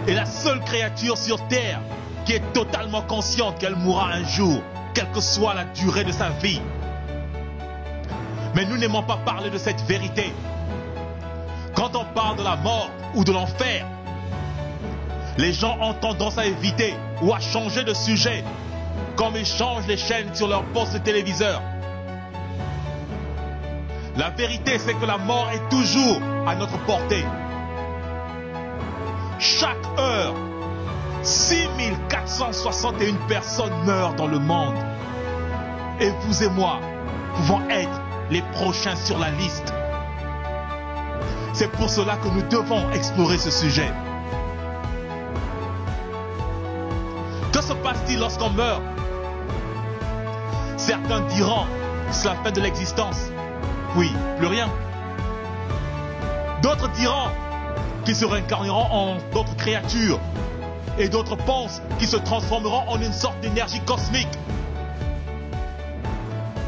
est la seule créature sur terre qui est totalement consciente qu'elle mourra un jour, quelle que soit la durée de sa vie. Mais nous n'aimons pas parler de cette vérité. Quand on parle de la mort ou de l'enfer, les gens ont tendance à éviter ou à changer de sujet, comme ils changent les chaînes sur leur poste de téléviseur. La vérité, c'est que la mort est toujours à notre portée. Chaque heure, 6461 personnes meurent dans le monde. Et vous et moi pouvons être les prochains sur la liste. C'est pour cela que nous devons explorer ce sujet. Que se passe-t-il lorsqu'on meurt? Certains diront que c'est la fin de l'existence. Oui, plus rien. D'autres diront qu'ils se réincarneront en d'autres créatures. Et d'autres pensent qu'ils se transformeront en une sorte d'énergie cosmique.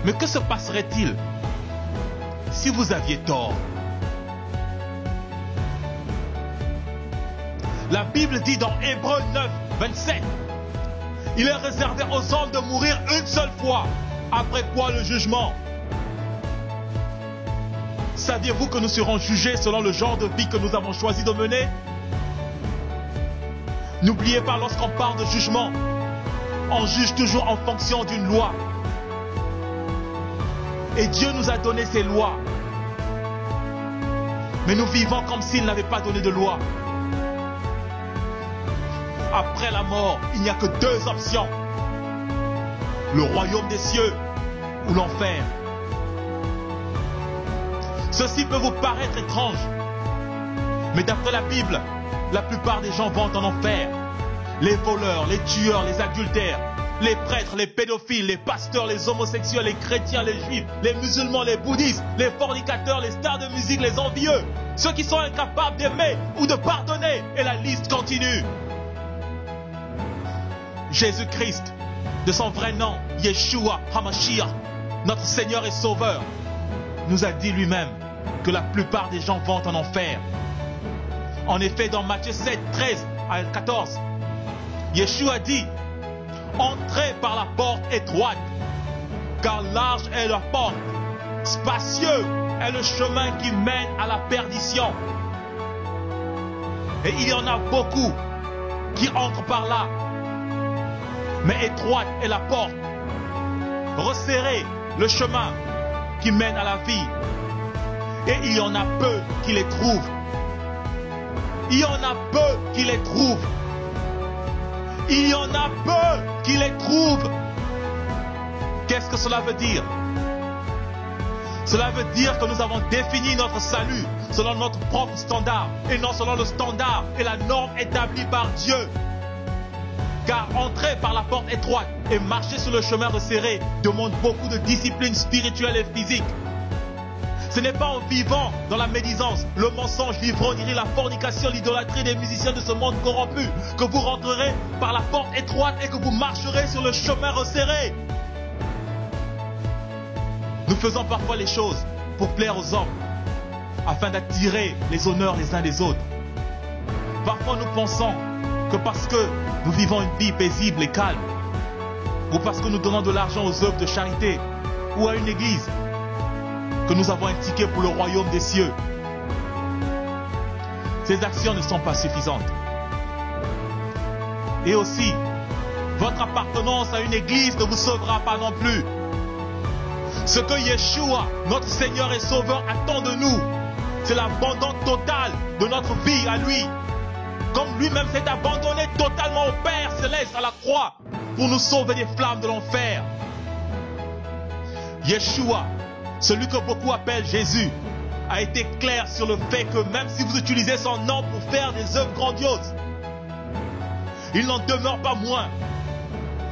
Mais que se passerait-il si vous aviez tort? La Bible dit dans Hébreux 9, 27, il est réservé aux hommes de mourir une seule fois, après quoi le jugement. Saviez-vous que nous serons jugés selon le genre de vie que nous avons choisi de mener? N'oubliez pas, lorsqu'on parle de jugement, on juge toujours en fonction d'une loi. Et Dieu nous a donné ces lois. Mais nous vivons comme s'il n'avait pas donné de loi. Après la mort, il n'y a que deux options. Le royaume des cieux ou l'enfer. Ceci peut vous paraître étrange. Mais d'après la Bible, la plupart des gens vont en enfer. Les voleurs, les tueurs, les adultères, les prêtres, les pédophiles, les pasteurs, les homosexuels, les chrétiens, les juifs, les musulmans, les bouddhistes, les fornicateurs, les stars de musique, les envieux, ceux qui sont incapables d'aimer ou de pardonner, et la liste continue. Jésus-Christ, de son vrai nom, Yeshua HaMashiach, notre Seigneur et Sauveur, nous a dit lui-même que la plupart des gens vont en enfer. En effet, dans Matthieu 7, 13 à 14, Yeshua dit: entrez par la porte étroite, car large est la porte, spacieux est le chemin qui mène à la perdition. Et il y en a beaucoup qui entrent par là. Mais étroite est la porte, resserré le chemin qui mène à la vie. Et il y en a peu qui les trouvent. Il y en a peu qui les trouvent. Il y en a peu qui les trouvent. Qu'est-ce que cela veut dire? Cela veut dire que nous avons défini notre salut selon notre propre standard et non selon le standard et la norme établie par Dieu. Car entrer par la porte étroite et marcher sur le chemin resserré demande beaucoup de discipline spirituelle et physique. Ce n'est pas en vivant dans la médisance, le mensonge, l'ivrognerie, la fornication, l'idolâtrie des musiciens de ce monde corrompu que vous rentrerez par la porte étroite et que vous marcherez sur le chemin resserré. Nous faisons parfois les choses pour plaire aux hommes, afin d'attirer les honneurs les uns des autres. Parfois nous pensons que parce que nous vivons une vie paisible et calme, ou parce que nous donnons de l'argent aux œuvres de charité, ou à une église, que nous avons un ticket pour le royaume des cieux. Ces actions ne sont pas suffisantes. Et aussi, votre appartenance à une église ne vous sauvera pas non plus. Ce que Yeshua, notre Seigneur et Sauveur, attend de nous, c'est l'abandon total de notre vie à lui. Comme lui-même s'est abandonné totalement au Père Céleste à la croix pour nous sauver des flammes de l'enfer. Yeshua, celui que beaucoup appellent Jésus, a été clair sur le fait que même si vous utilisez son nom pour faire des œuvres grandioses, il n'en demeure pas moins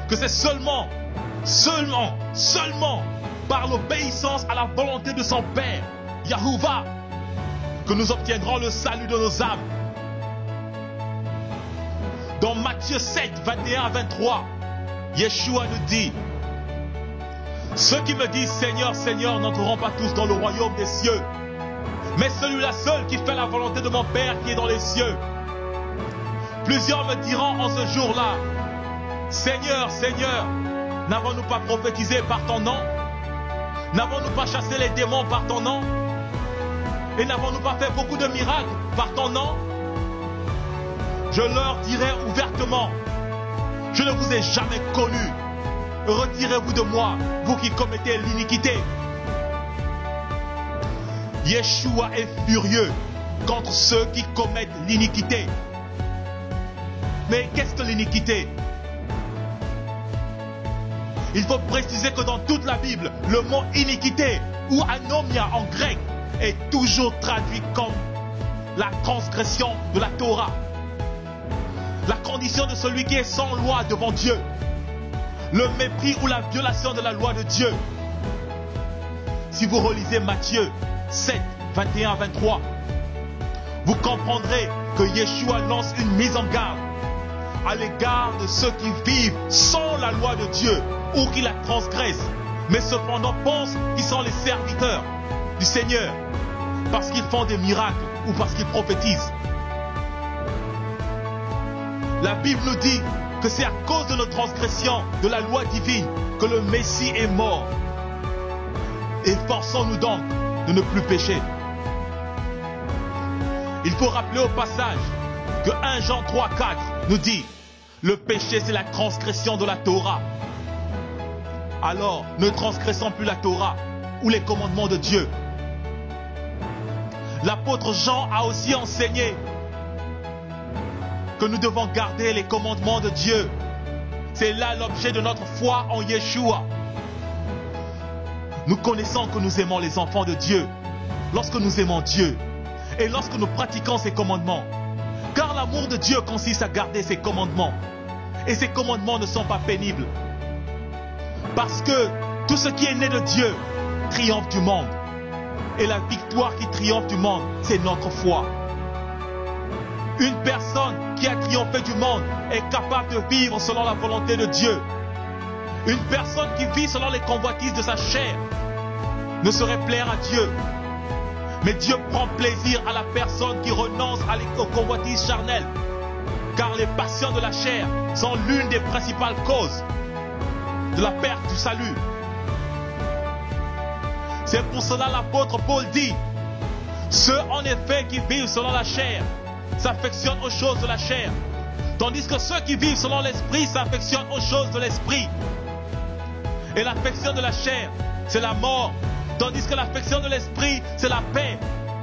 que c'est seulement par l'obéissance à la volonté de son Père, Yahuwah, que nous obtiendrons le salut de nos âmes. Dans Matthieu 7, 21 à 23, Yeshua nous dit: ceux qui me disent Seigneur, Seigneur n'entreront pas tous dans le royaume des cieux, mais celui-là seul qui fait la volonté de mon Père qui est dans les cieux. Plusieurs me diront en ce jour-là, Seigneur, Seigneur, n'avons-nous pas prophétisé par ton nom? N'avons-nous pas chassé les démons par ton nom? Et n'avons-nous pas fait beaucoup de miracles par ton nom? Je leur dirai ouvertement, je ne vous ai jamais connu. Retirez-vous de moi, vous qui commettez l'iniquité. Yeshua est furieux contre ceux qui commettent l'iniquité. Mais qu'est-ce que l'iniquité? Il faut préciser que dans toute la Bible, le mot iniquité ou anomia en grec est toujours traduit comme la transgression de la Torah. La condition de celui qui est sans loi devant Dieu. Le mépris ou la violation de la loi de Dieu. Si vous relisez Matthieu 7, 21 à 23, vous comprendrez que Yeshua lance une mise en garde à l'égard de ceux qui vivent sans la loi de Dieu ou qui la transgressent, mais cependant pensent qu'ils sont les serviteurs du Seigneur parce qu'ils font des miracles ou parce qu'ils prophétisent. La Bible nous dit que c'est à cause de nos transgressions de la loi divine que le Messie est mort. Efforçons-nous donc de ne plus pécher. Il faut rappeler au passage que 1 Jean 3, 4 nous dit le péché c'est la transgression de la Torah. Alors ne transgressons plus la Torah ou les commandements de Dieu. L'apôtre Jean a aussi enseigné que nous devons garder les commandements de Dieu. C'est là l'objet de notre foi en Yeshua. Nous connaissons que nous aimons les enfants de Dieu lorsque nous aimons Dieu et lorsque nous pratiquons ses commandements. Car l'amour de Dieu consiste à garder ses commandements. Et ses commandements ne sont pas pénibles. Parce que tout ce qui est né de Dieu triomphe du monde. Et la victoire qui triomphe du monde, c'est notre foi. Une personne qui a triomphé du monde est capable de vivre selon la volonté de Dieu. Une personne qui vit selon les convoitises de sa chair ne saurait plaire à Dieu. Mais Dieu prend plaisir à la personne qui renonce aux convoitises charnelles. Car les passions de la chair sont l'une des principales causes de la perte du salut. C'est pour cela l'apôtre Paul dit, ceux en effet qui vivent selon la chair s'affectionnent aux choses de la chair, tandis que ceux qui vivent selon l'esprit s'affectionnent aux choses de l'esprit. Et l'affection de la chair, c'est la mort, tandis que l'affection de l'esprit, c'est la paix,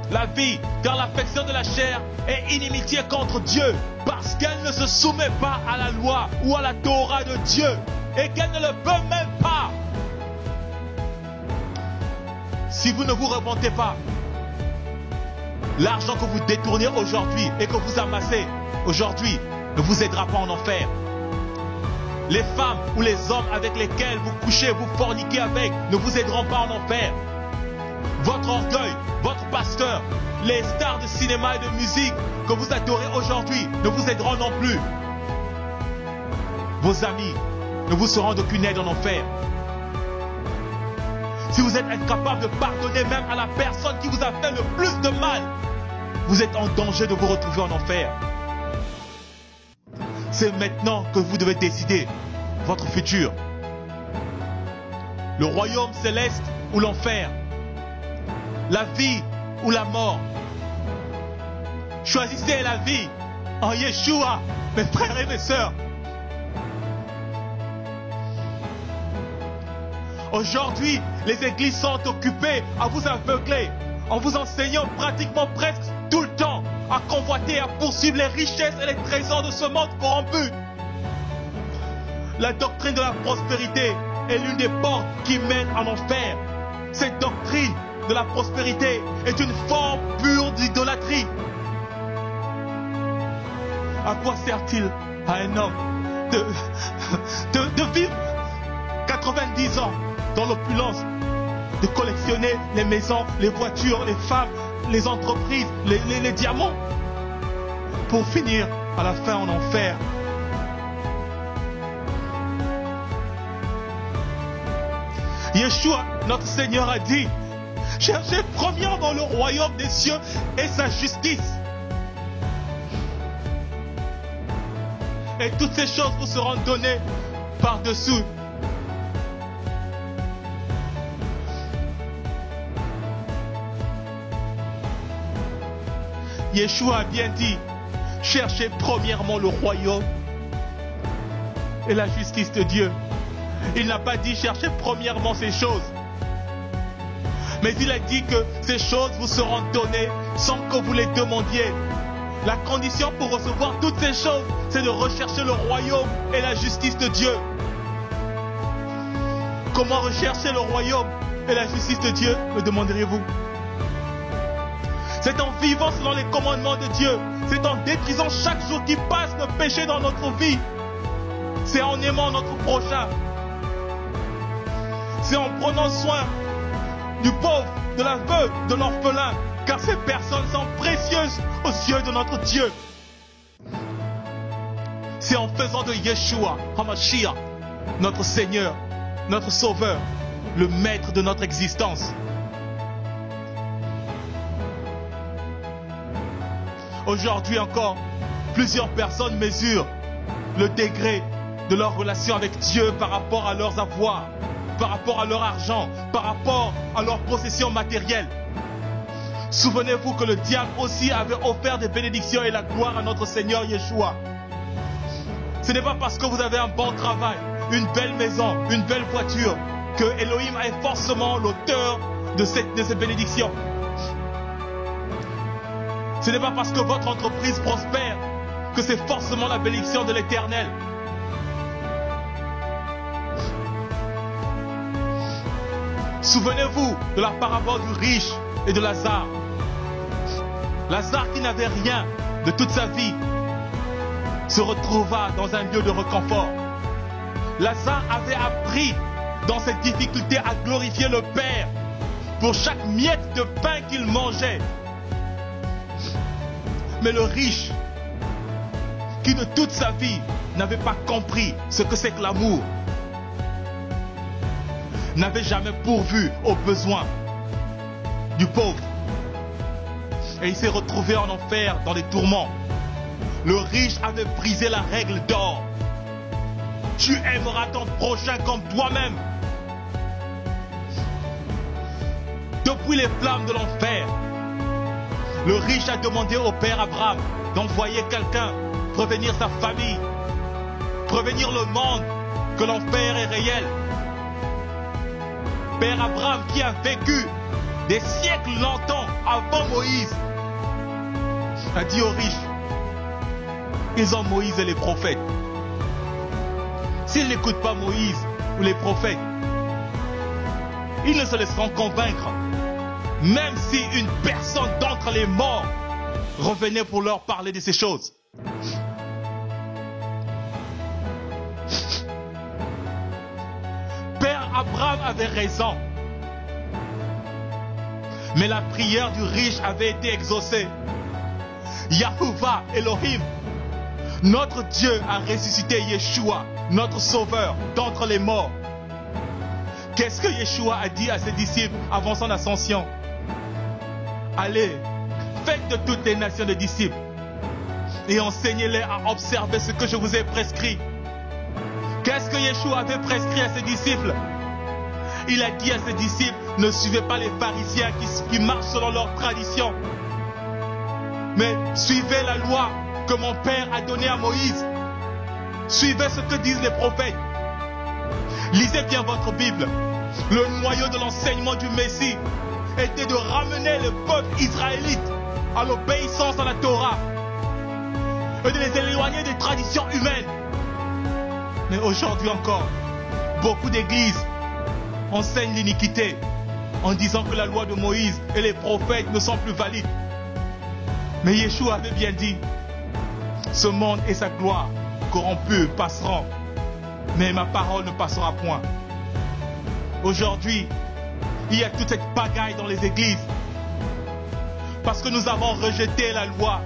la vie, car l'affection de la chair est inimitié contre Dieu, parce qu'elle ne se soumet pas à la loi ou à la Torah de Dieu, et qu'elle ne le veut même pas. Si vous ne vous repentez pas, l'argent que vous détournez aujourd'hui et que vous amassez aujourd'hui ne vous aidera pas en enfer. Les femmes ou les hommes avec lesquels vous couchez, vous forniquez avec, ne vous aideront pas en enfer. Votre orgueil, votre pasteur, les stars de cinéma et de musique que vous adorez aujourd'hui ne vous aideront non plus. Vos amis ne vous seront d'aucune aide en enfer. Si vous êtes incapable de pardonner même à la personne qui vous a fait le plus de mal, vous êtes en danger de vous retrouver en enfer. C'est maintenant que vous devez décider votre futur. Le royaume céleste ou l'enfer. La vie ou la mort. Choisissez la vie en Yeshua, mes frères et mes sœurs. Aujourd'hui, les églises sont occupées à vous aveugler, en vous enseignant pratiquement presque tout le temps à convoiter, à poursuivre les richesses et les trésors de ce monde corrompu. La doctrine de la prospérité est l'une des portes qui mènent en enfer. Cette doctrine de la prospérité est une forme pure d'idolâtrie. À quoi sert-il à un homme de vivre 90 ans dans l'opulence, de collectionner les maisons, les voitures, les femmes, les entreprises, les diamants, pour finir à la fin en enfer? Yeshua, notre Seigneur, a dit, cherchez premièrement le royaume des cieux et sa justice. Et toutes ces choses vous seront données par-dessous. Yeshua a bien dit, cherchez premièrement le royaume et la justice de Dieu. Il n'a pas dit cherchez premièrement ces choses. Mais il a dit que ces choses vous seront données sans que vous les demandiez. La condition pour recevoir toutes ces choses, c'est de rechercher le royaume et la justice de Dieu. Comment rechercher le royaume et la justice de Dieu, me demanderiez-vous? C'est en vivant selon les commandements de Dieu. C'est en détruisant chaque jour qui passe le péché dans notre vie. C'est en aimant notre prochain. C'est en prenant soin du pauvre, de la veuve, de l'orphelin, car ces personnes sont précieuses aux yeux de notre Dieu. C'est en faisant de Yeshua, HaMashiach, notre Seigneur, notre Sauveur, le maître de notre existence. Aujourd'hui encore, plusieurs personnes mesurent le degré de leur relation avec Dieu par rapport à leurs avoirs, par rapport à leur argent, par rapport à leurs possessions matérielles. Souvenez-vous que le diable aussi avait offert des bénédictions et la gloire à notre Seigneur Yeshua. Ce n'est pas parce que vous avez un bon travail, une belle maison, une belle voiture, que Elohim est forcément l'auteur de ces bénédictions. Ce n'est pas parce que votre entreprise prospère que c'est forcément la bénédiction de l'Éternel. Souvenez-vous de la parabole du riche et de Lazare. Lazare qui n'avait rien de toute sa vie se retrouva dans un lieu de réconfort. Lazare avait appris dans cette difficulté à glorifier le Père pour chaque miette de pain qu'il mangeait. Mais le riche, qui de toute sa vie n'avait pas compris ce que c'est que l'amour, n'avait jamais pourvu aux besoins du pauvre. Et il s'est retrouvé en enfer, dans les tourments. Le riche avait brisé la règle d'or. Tu aimeras ton prochain comme toi-même. Depuis les flammes de l'enfer, le riche a demandé au père Abraham d'envoyer quelqu'un prévenir sa famille, prévenir le monde que l'enfer est réel. Père Abraham qui a vécu des siècles longtemps avant Moïse a dit aux riches, ils ont Moïse et les prophètes. S'ils n'écoutent pas Moïse ou les prophètes, ils ne se laisseront convaincre. Même si une personne d'entre les morts revenait pour leur parler de ces choses. Père Abraham avait raison. Mais la prière du riche avait été exaucée. Yahuwah Elohim, notre Dieu a ressuscité Yeshua, notre Sauveur, d'entre les morts. Qu'est-ce que Yeshua a dit à ses disciples avant son ascension? Allez, faites de toutes les nations des disciples et enseignez-les à observer ce que je vous ai prescrit. Qu'est-ce que Yeshua avait prescrit à ses disciples? Il a dit à ses disciples, ne suivez pas les pharisiens qui marchent selon leur tradition, mais suivez la loi que mon Père a donnée à Moïse. Suivez ce que disent les prophètes. Lisez bien votre Bible. Le noyau de l'enseignement du Messie était de ramener le peuple israélite à l'obéissance à la Torah et de les éloigner des traditions humaines. Mais aujourd'hui encore, beaucoup d'églises enseignent l'iniquité en disant que la loi de Moïse et les prophètes ne sont plus valides. Mais Yeshua avait bien dit, ce monde et sa gloire corrompus passeront, mais ma parole ne passera point. Aujourd'hui, il y a toute cette pagaille dans les églises parce que nous avons rejeté la loi.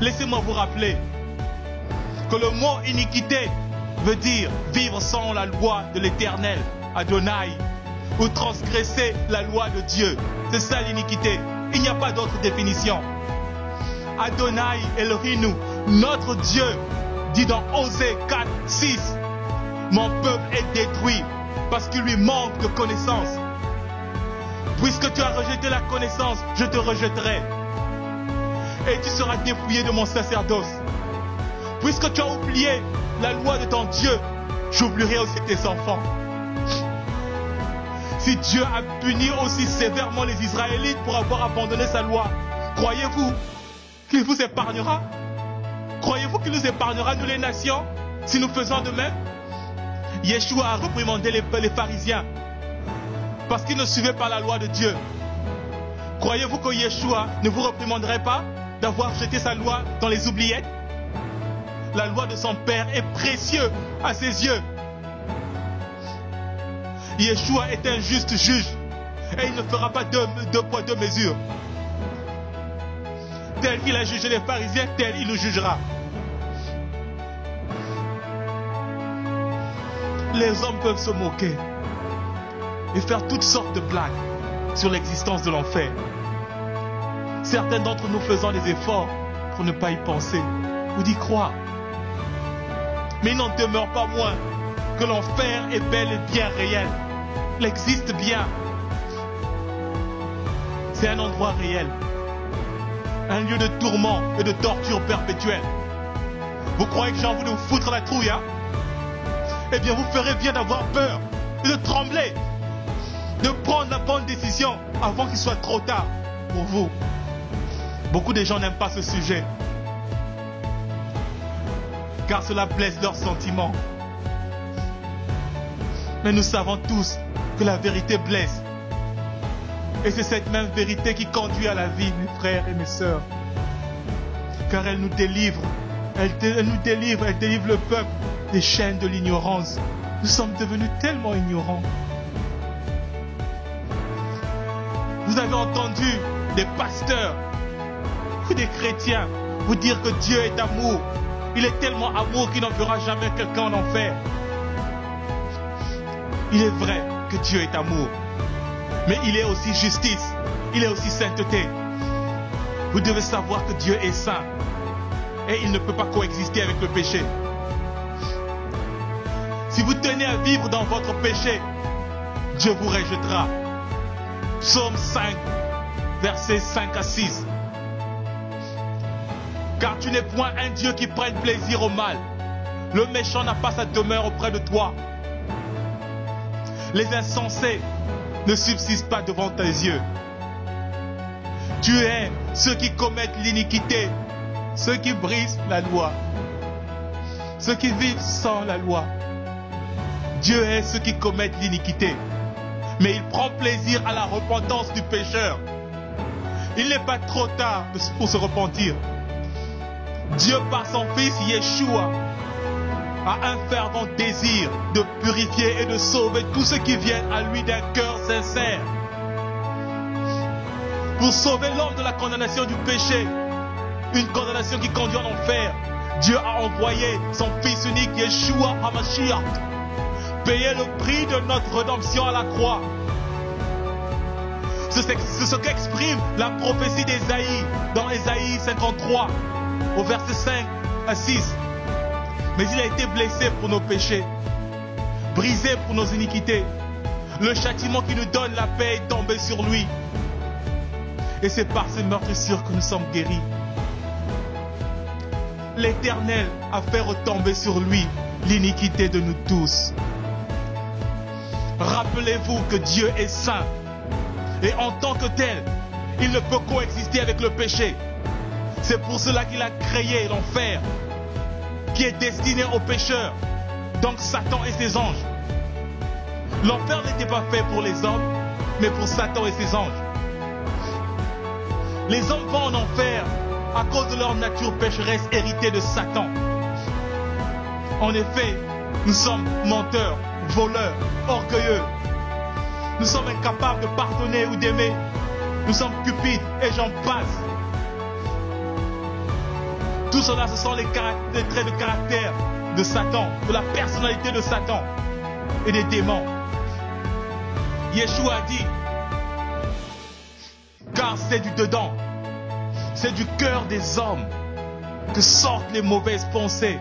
Laissez-moi vous rappeler que le mot iniquité veut dire vivre sans la loi de l'Éternel, Adonai, ou transgresser la loi de Dieu. C'est ça l'iniquité. Il n'y a pas d'autre définition. Adonai Elohim, notre Dieu, dit dans Osée 4, 6, mon peuple est détruit parce qu'il lui manque de connaissance. Puisque tu as rejeté la connaissance, je te rejetterai. Et tu seras dépouillé de mon sacerdoce. Puisque tu as oublié la loi de ton Dieu, j'oublierai aussi tes enfants. Si Dieu a puni aussi sévèrement les Israélites pour avoir abandonné sa loi, croyez-vous qu'il vous épargnera? Croyez-vous qu'il nous épargnera, nous les nations, si nous faisons de même? Yeshua a réprimandé les pharisiens parce qu'ils ne suivaient pas la loi de Dieu. Croyez-vous que Yeshua ne vous réprimanderait pas d'avoir jeté sa loi dans les oubliettes? La loi de son Père est précieuse à ses yeux. Yeshua est un juste juge et il ne fera pas deux poids, deux mesures. Tel qu'il a jugé les pharisiens, tel il nous jugera. Les hommes peuvent se moquer et faire toutes sortes de blagues sur l'existence de l'enfer. Certains d'entre nous faisant des efforts pour ne pas y penser ou d'y croire. Mais il n'en demeure pas moins que l'enfer est bel et bien réel. Il existe bien. C'est un endroit réel. Un lieu de tourment et de torture perpétuelle. Vous croyez que j'ai envie de vous foutre la trouille, hein? Eh bien, vous ferez bien d'avoir peur et de trembler, de prendre la bonne décision avant qu'il soit trop tard pour vous. Beaucoup de gens n'aiment pas ce sujet, car cela blesse leurs sentiments. Mais nous savons tous que la vérité blesse. Et c'est cette même vérité qui conduit à la vie, mes frères et mes sœurs. Car elle nous délivre, elle délivre le peuple des chaînes de l'ignorance. Nous sommes devenus tellement ignorants. Vous avez entendu des pasteurs ou des chrétiens vous dire que Dieu est amour. Il est tellement amour qu'il n'enverra jamais quelqu'un en enfer. Il est vrai que Dieu est amour, mais il est aussi justice, il est aussi sainteté. Vous devez savoir que Dieu est saint et il ne peut pas coexister avec le péché. Si vous tenez à vivre dans votre péché, Dieu vous rejettera. Psaume 5, versets 5 à 6. Car tu n'es point un Dieu qui prenne plaisir au mal. Le méchant n'a pas sa demeure auprès de toi. Les insensés ne subsistent pas devant tes yeux. Tu es ceux qui commettent l'iniquité, ceux qui brisent la loi, ceux qui vivent sans la loi. Dieu est ceux qui commettent l'iniquité, mais il prend plaisir à la repentance du pécheur. Il n'est pas trop tard pour se repentir. Dieu, par son Fils Yeshua, a un fervent désir de purifier et de sauver tous ceux qui viennent à lui d'un cœur sincère. Pour sauver l'homme de la condamnation du péché, une condamnation qui conduit en enfer, Dieu a envoyé son Fils unique Yeshua HaMashiach, payer le prix de notre rédemption à la croix. C'est ce qu'exprime la prophétie d'Ésaïe dans Ésaïe 53 au verset 5 à 6. Mais il a été blessé pour nos péchés, brisé pour nos iniquités. Le châtiment qui nous donne la paix est tombé sur lui. Et c'est par ces meurtrissures que nous sommes guéris. L'Éternel a fait retomber sur lui l'iniquité de nous tous. Rappelez-vous que Dieu est saint. Et en tant que tel, il ne peut coexister avec le péché. C'est pour cela qu'il a créé l'enfer, qui est destiné aux pécheurs, donc Satan et ses anges. L'enfer n'était pas fait pour les hommes, mais pour Satan et ses anges. Les hommes vont en enfer à cause de leur nature pécheresse héritée de Satan. En effet, nous sommes menteurs, voleurs, orgueilleux. Nous sommes incapables de pardonner ou d'aimer. Nous sommes cupides et j'en passe. Tout cela, ce sont les traits de caractère de Satan, de la personnalité de Satan et des démons. Yeshua a dit, car c'est du dedans, c'est du cœur des hommes que sortent les mauvaises pensées,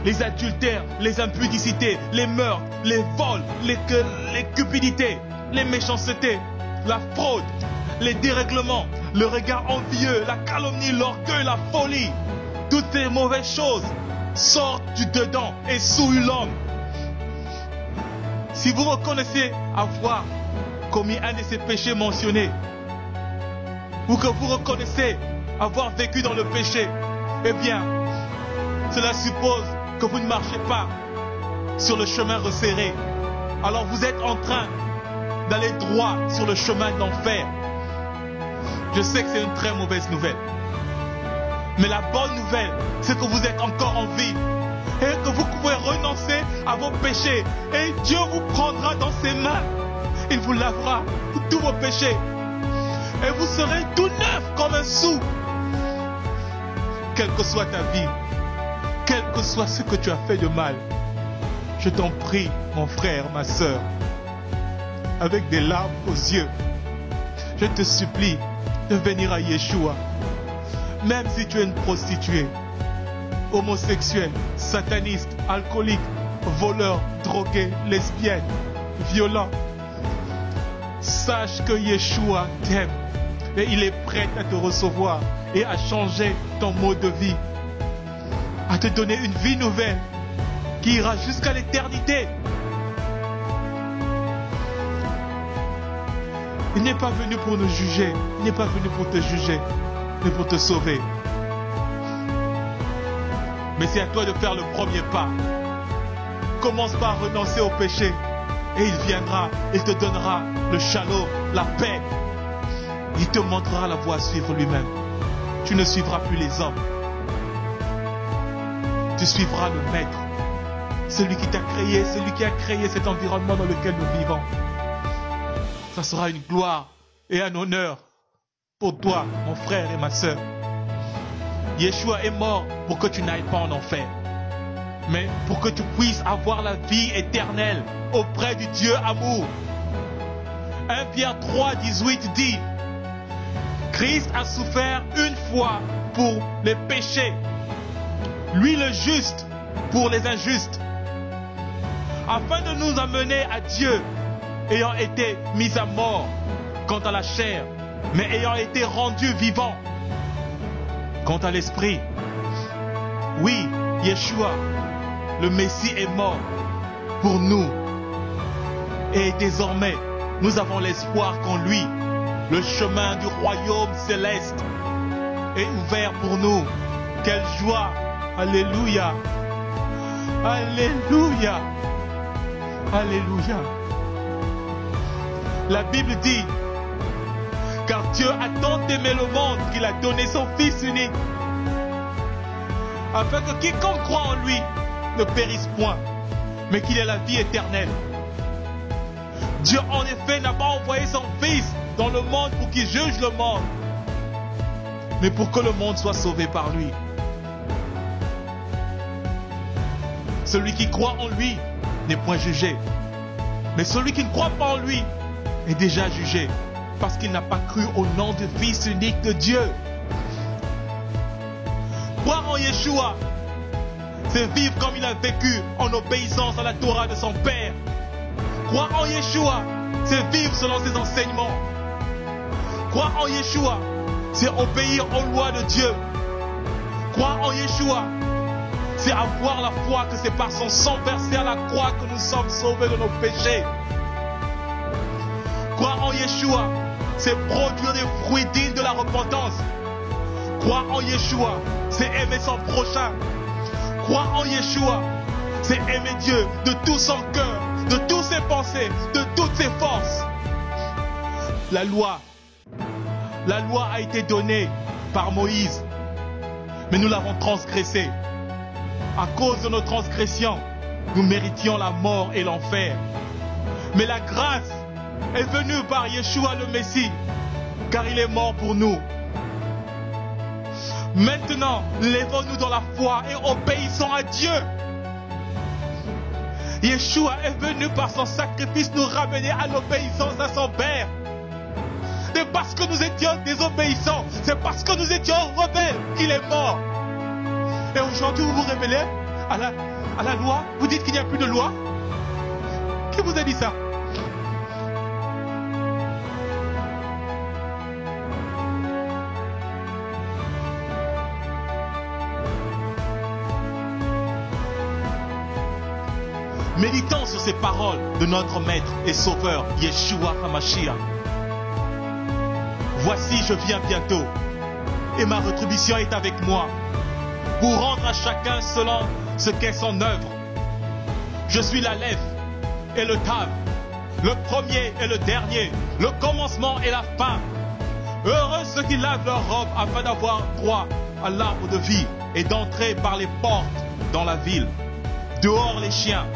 les adultères, les impudicités, les meurtres, les vols, les cupidités, les méchancetés, la fraude, les dérèglements, le regard envieux, la calomnie, l'orgueil, la folie. Toutes ces mauvaises choses sortent du dedans et souillent l'homme. Si vous reconnaissez avoir commis un de ces péchés mentionnés, ou que vous reconnaissez avoir vécu dans le péché, eh bien, cela suppose que vous ne marchez pas sur le chemin resserré. Alors vous êtes en train d'aller droit sur le chemin d'enfer. Je sais que c'est une très mauvaise nouvelle. Mais la bonne nouvelle, c'est que vous êtes encore en vie et que vous pouvez renoncer à vos péchés. Et Dieu vous prendra dans ses mains. Il vous lavera de tous vos péchés. Et vous serez tout neuf comme un sou. Quelle que soit ta vie, quel que soit ce que tu as fait de mal, je t'en prie, mon frère, ma sœur, avec des larmes aux yeux, je te supplie de venir à Yeshua. Même si tu es une prostituée, homosexuelle, sataniste, alcoolique, voleur, drogué, lesbienne, violent, sache que Yeshua t'aime et il est prêt à te recevoir et à changer ton mode de vie, à te donner une vie nouvelle qui ira jusqu'à l'éternité. Il n'est pas venu pour nous juger, il n'est pas venu pour te juger, mais pour te sauver. Mais c'est à toi de faire le premier pas. Commence par renoncer au péché et il viendra, il te donnera le shalom, la paix. Il te montrera la voie à suivre lui-même. Tu ne suivras plus les hommes. Tu suivras le Maître, celui qui t'a créé, celui qui a créé cet environnement dans lequel nous vivons. Ça sera une gloire et un honneur pour toi, mon frère et ma sœur. Yeshua est mort pour que tu n'ailles pas en enfer, mais pour que tu puisses avoir la vie éternelle auprès du Dieu amour. 1 Pierre 3, 18 dit: Christ a souffert une fois pour les péchés, lui le juste pour les injustes, afin de nous amener à Dieu, ayant été mis à mort quant à la chair, mais ayant été rendu vivant quant à l'esprit. Oui, Yeshua, le Messie, est mort pour nous. Et désormais, nous avons l'espoir qu'en lui, le chemin du royaume céleste est ouvert pour nous. Quelle joie! Alléluia! Alléluia! Alléluia! La Bible dit: car Dieu a tant aimé le monde qu'il a donné son Fils unique, afin que quiconque croit en lui ne périsse point, mais qu'il ait la vie éternelle. Dieu en effet n'a pas envoyé son Fils dans le monde pour qu'il juge le monde, mais pour que le monde soit sauvé par lui. Celui qui croit en lui n'est point jugé, mais celui qui ne croit pas en lui est déjà jugé, parce qu'il n'a pas cru au nom du Fils unique de Dieu. Croire en Yeshua, c'est vivre comme il a vécu en obéissance à la Torah de son Père. Croire en Yeshua, c'est vivre selon ses enseignements. Croire en Yeshua, c'est obéir aux lois de Dieu. Croire en Yeshua, c'est avoir la foi que c'est par son sang versé à la croix que nous sommes sauvés de nos péchés. Croire en Yeshua, c'est produire des fruits dignes de la repentance. Croire en Yeshua, c'est aimer son prochain. Croire en Yeshua, c'est aimer Dieu de tout son cœur, de toutes ses pensées, de toutes ses forces. La loi a été donnée par Moïse, mais nous l'avons transgressée. À cause de nos transgressions, nous méritions la mort et l'enfer. Mais la grâce est venue par Yeshua le Messie, car il est mort pour nous. Maintenant, lèvons-nous dans la foi et obéissons à Dieu. Yeshua est venu par son sacrifice nous ramener à l'obéissance à son Père. C'est parce que nous étions désobéissants, c'est parce que nous étions rebelles qu'il est mort. Et aujourd'hui vous vous révélez, à la loi? Vous dites qu'il n'y a plus de loi? Qui vous a dit ça? Méditons sur ces paroles de notre Maître et Sauveur, Yeshua HaMashiach. Voici, je viens bientôt, et ma rétribution est avec moi, pour rendre à chacun selon ce qu'est son œuvre. Je suis l'Aleph et le Tav, le premier et le dernier, le commencement et la fin. Heureux ceux qui lavent leurs robes afin d'avoir droit à l'arbre de vie et d'entrer par les portes dans la ville. Dehors les chiens,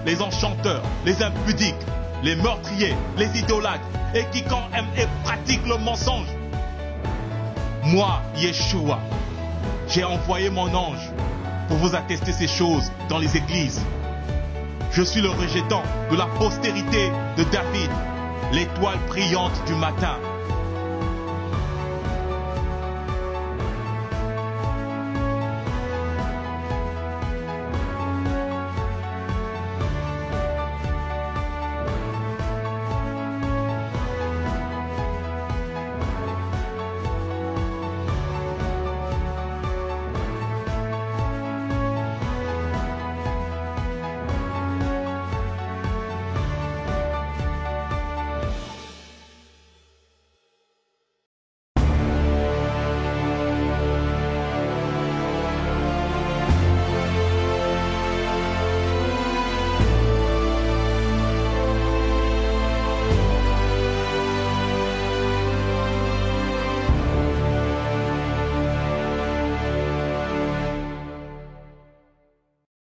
les enchanteurs, les impudiques, les meurtriers, les idolâtres et quiconque aime et pratique le mensonge. Moi, Yeshua, j'ai envoyé mon ange pour vous attester ces choses dans les églises. Je suis le rejetant de la postérité de David, l'étoile brillante du matin.